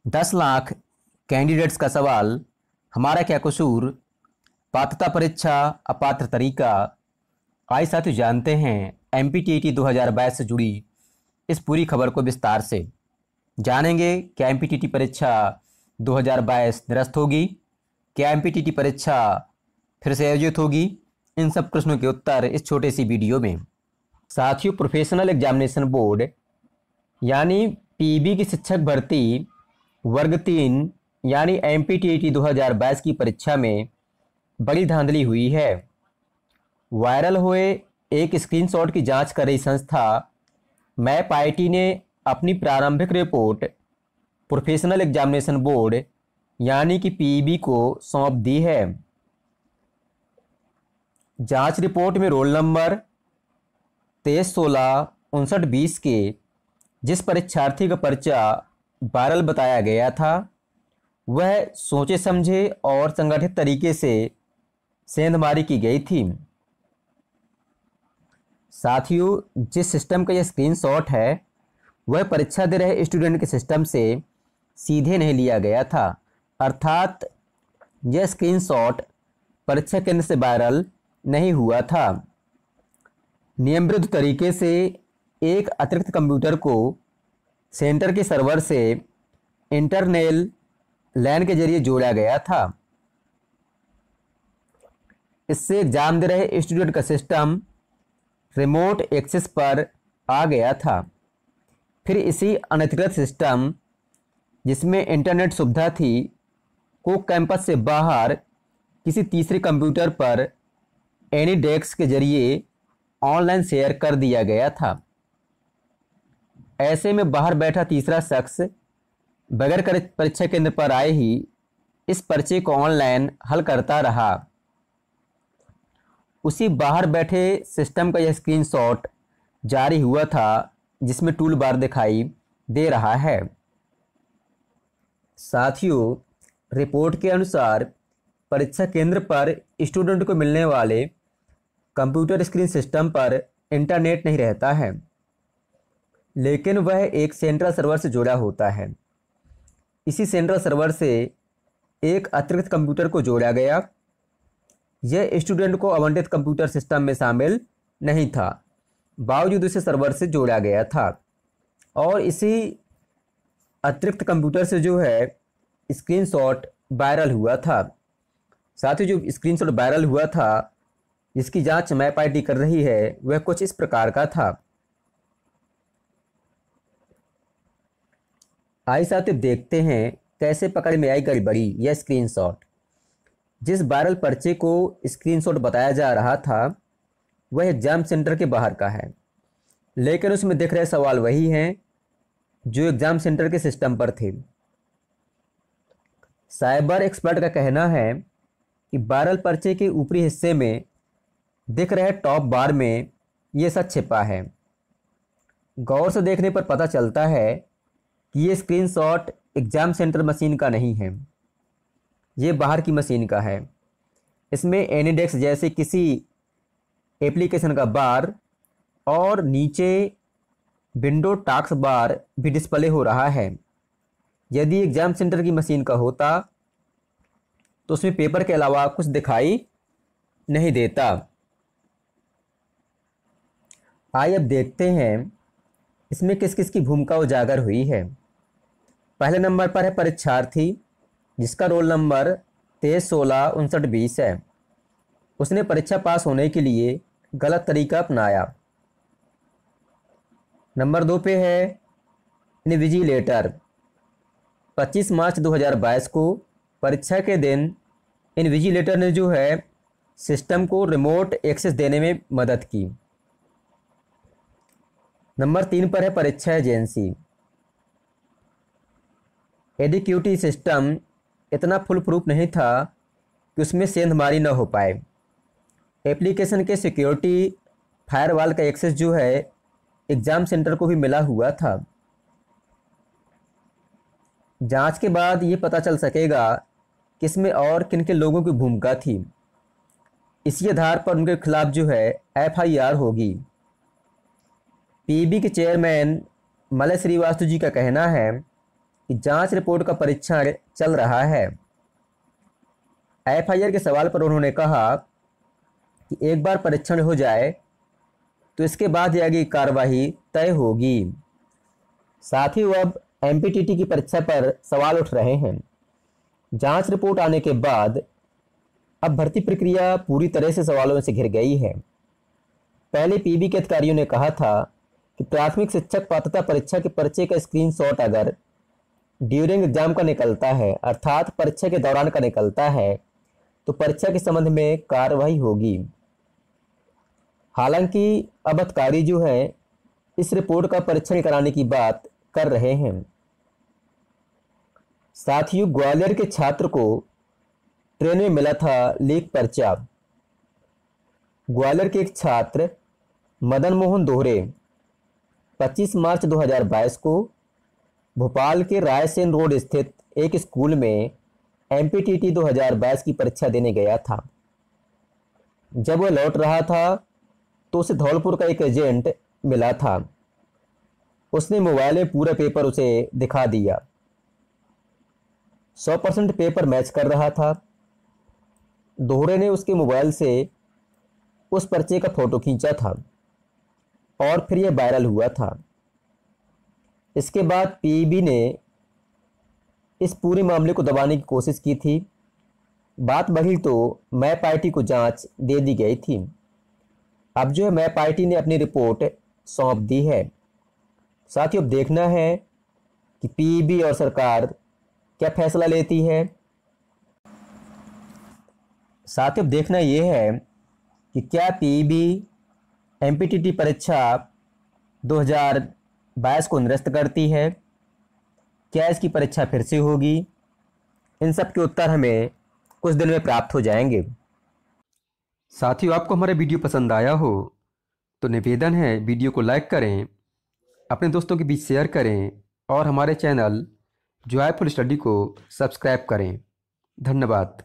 10 lakh candidates का सवाल, हमारा क्या कसूर, पात्रता परीक्षा अपात्र तरीका। आइए साथियों जानते हैं एमपीटीईटी 2022 से जुड़ी इस पूरी खबर को विस्तार से। जानेंगे क्या एमपीटीईटी परीक्षा 2022 निरस्त होगी, क्या एमपीटीईटी परीक्षा फिर से आयोजित होगी। इन सब प्रश्नों के उत्तर इस छोटे सी वीडियो में। साथियों, प्रोफेशनल एग्जामिनेशन बोर्ड यानी पीबी की शिक्षक भर्ती वर्ग 3 यानी एमपीटीईटी 2022 की परीक्षा में बड़ी धांधली हुई है। वायरल हुए एक स्क्रीनशॉट की जांच कर रही संस्था मैप आईटी ने अपनी प्रारंभिक रिपोर्ट प्रोफेशनल एग्जामिनेशन बोर्ड यानी कि पीईबी को सौंप दी है। जांच रिपोर्ट में रोल नंबर 23165920 के जिस परीक्षार्थी का पर्चा वायरल बताया गया था वह सोचे समझे और संगठित तरीके से सेंधमारी की गई थी। साथियों, जिस सिस्टम का यह स्क्रीनशॉट है वह परीक्षा दे रहे स्टूडेंट के सिस्टम से सीधे नहीं लिया गया था, अर्थात यह स्क्रीनशॉट परीक्षा केंद्र से वायरल नहीं हुआ था। नियम विरुद्ध तरीके से एक अतिरिक्त कंप्यूटर को सेंटर के सर्वर से इंटरनेल लैन के जरिए जोड़ा गया था। इससे एग्जाम दे रहे स्टूडेंट का सिस्टम रिमोट एक्सेस पर आ गया था। फिर इसी अनधिकृत सिस्टम जिसमें इंटरनेट सुविधा थी को कैंपस से बाहर किसी तीसरे कंप्यूटर पर एनीडेस्क के जरिए ऑनलाइन शेयर कर दिया गया था। ऐसे में बाहर बैठा तीसरा शख्स बगैर परीक्षा केंद्र पर आए ही इस पर्चे को ऑनलाइन हल करता रहा। उसी बाहर बैठे सिस्टम का यह स्क्रीनशॉट जारी हुआ था जिसमें टूल बार दिखाई दे रहा है। साथियों, रिपोर्ट के अनुसार परीक्षा केंद्र पर स्टूडेंट को मिलने वाले कंप्यूटर स्क्रीन सिस्टम पर इंटरनेट नहीं रहता है, लेकिन वह एक सेंट्रल सर्वर से जुड़ा होता है। इसी सेंट्रल सर्वर से एक अतिरिक्त कंप्यूटर को जोड़ा गया। यह स्टूडेंट को आवंटित कंप्यूटर सिस्टम में शामिल नहीं था, बावजूद इसे सर्वर से जोड़ा गया था और इसी अतिरिक्त कंप्यूटर से जो है स्क्रीनशॉट वायरल हुआ था। साथ ही जो स्क्रीनशॉट वायरल हुआ था जिसकी जांच मैप आईटी कर रही है वह कुछ इस प्रकार का था। आइए साथियों देखते हैं कैसे पकड़ में आई गड़बड़ी। यह स्क्रीनशॉट जिस वायरल पर्चे को स्क्रीनशॉट बताया जा रहा था वह एग्जाम सेंटर के बाहर का है, लेकिन उसमें दिख रहे सवाल वही हैं जो एग्जाम सेंटर के सिस्टम पर थे। साइबर एक्सपर्ट का कहना है कि वायरल पर्चे के ऊपरी हिस्से में दिख रहे टॉप बार में ये सच छिपा है। गौर से देखने पर पता चलता है कि ये स्क्रीनशॉट एग्जाम सेंटर मशीन का नहीं है, ये बाहर की मशीन का है। इसमें एनीडेस्क जैसे किसी एप्लीकेशन का बार और नीचे विंडो टास्क बार भी डिस्प्ले हो रहा है। यदि एग्जाम सेंटर की मशीन का होता तो उसमें पेपर के अलावा कुछ दिखाई नहीं देता। आइए अब देखते हैं इसमें किस किस की भूमिका उजागर हुई है। पहले नंबर पर है परीक्षार्थी जिसका रोल नंबर 23165920 है। उसने परीक्षा पास होने के लिए गलत तरीका अपनाया। नंबर 2 पे है इन्विजिलेटर। 25 मार्च 2022 को परीक्षा के दिन इन्विजिलेटर ने जो है सिस्टम को रिमोट एक्सेस देने में मदद की। नंबर 3 पर है परीक्षा एजेंसी। एडीक्यूटी सिस्टम इतना फुल प्रूफ नहीं था कि उसमें सेंधमारी न हो पाए। एप्लीकेशन के सिक्योरिटी फायरवॉल का एक्सेस जो है एग्ज़ाम सेंटर को भी मिला हुआ था। जांच के बाद ये पता चल सकेगा कि इसमें और किन किन लोगों की भूमिका थी। इसी आधार पर उनके खिलाफ जो है एफआईआर होगी। पीबी के चेयरमैन मलय श्रीवास्तव जी का कहना है कि जांच रिपोर्ट का परीक्षण चल रहा है। एफआईआर के सवाल पर उन्होंने कहा कि एक बार परीक्षण हो जाए तो इसके बाद आगे कार्रवाई तय होगी। साथ ही अब एमपीटीटी की परीक्षा पर सवाल उठ रहे हैं। जांच रिपोर्ट आने के बाद अब भर्ती प्रक्रिया पूरी तरह से सवालों से घिर गई है। पहले पीबी के अधिकारियों ने कहा था कि प्राथमिक शिक्षक पात्रता परीक्षा के पर्चे का स्क्रीनशॉट अगर ड्यूरिंग एग्जाम का निकलता है, अर्थात परीक्षा के दौरान का निकलता है, तो परीक्षा के संबंध में कार्रवाई होगी। हालांकि अब अधिकारी जो है इस रिपोर्ट का परीक्षण कराने की बात कर रहे हैं। साथियों, ग्वालियर के छात्र को ट्रेन में मिला था लीक पर्चा। ग्वालियर के एक छात्र मदन मोहन दोहरे 25 मार्च 2022 को भोपाल के रायसेन रोड स्थित एक स्कूल में एमपीटीटी 2022 की परीक्षा देने गया था। जब वह लौट रहा था तो उसे धौलपुर का एक एजेंट मिला था। उसने मोबाइल में पूरा पेपर उसे दिखा दिया। 100% पेपर मैच कर रहा था। दोहरे ने उसके मोबाइल से उस पर्चे का फोटो खींचा था और फिर यह वायरल हुआ था। इसके बाद पीईबी ने इस पूरे मामले को दबाने की कोशिश की थी। बात बढ़ी तो मैप आईटी को जांच दे दी गई थी। अब जो है मैप आईटी ने अपनी रिपोर्ट सौंप दी है। साथियों, अब देखना है कि पीईबी और सरकार क्या फैसला लेती है। साथियों, अब देखना यह है कि क्या पीईबी एमपीटीटी परीक्षा 2022 को निरस्त करती है, क्या इसकी परीक्षा फिर से होगी। इन सब के उत्तर हमें कुछ दिन में प्राप्त हो जाएंगे। साथियों, आपको हमारा वीडियो पसंद आया हो तो निवेदन है वीडियो को लाइक करें, अपने दोस्तों के बीच शेयर करें और हमारे चैनल जॉयफुल स्टडी को सब्सक्राइब करें। धन्यवाद।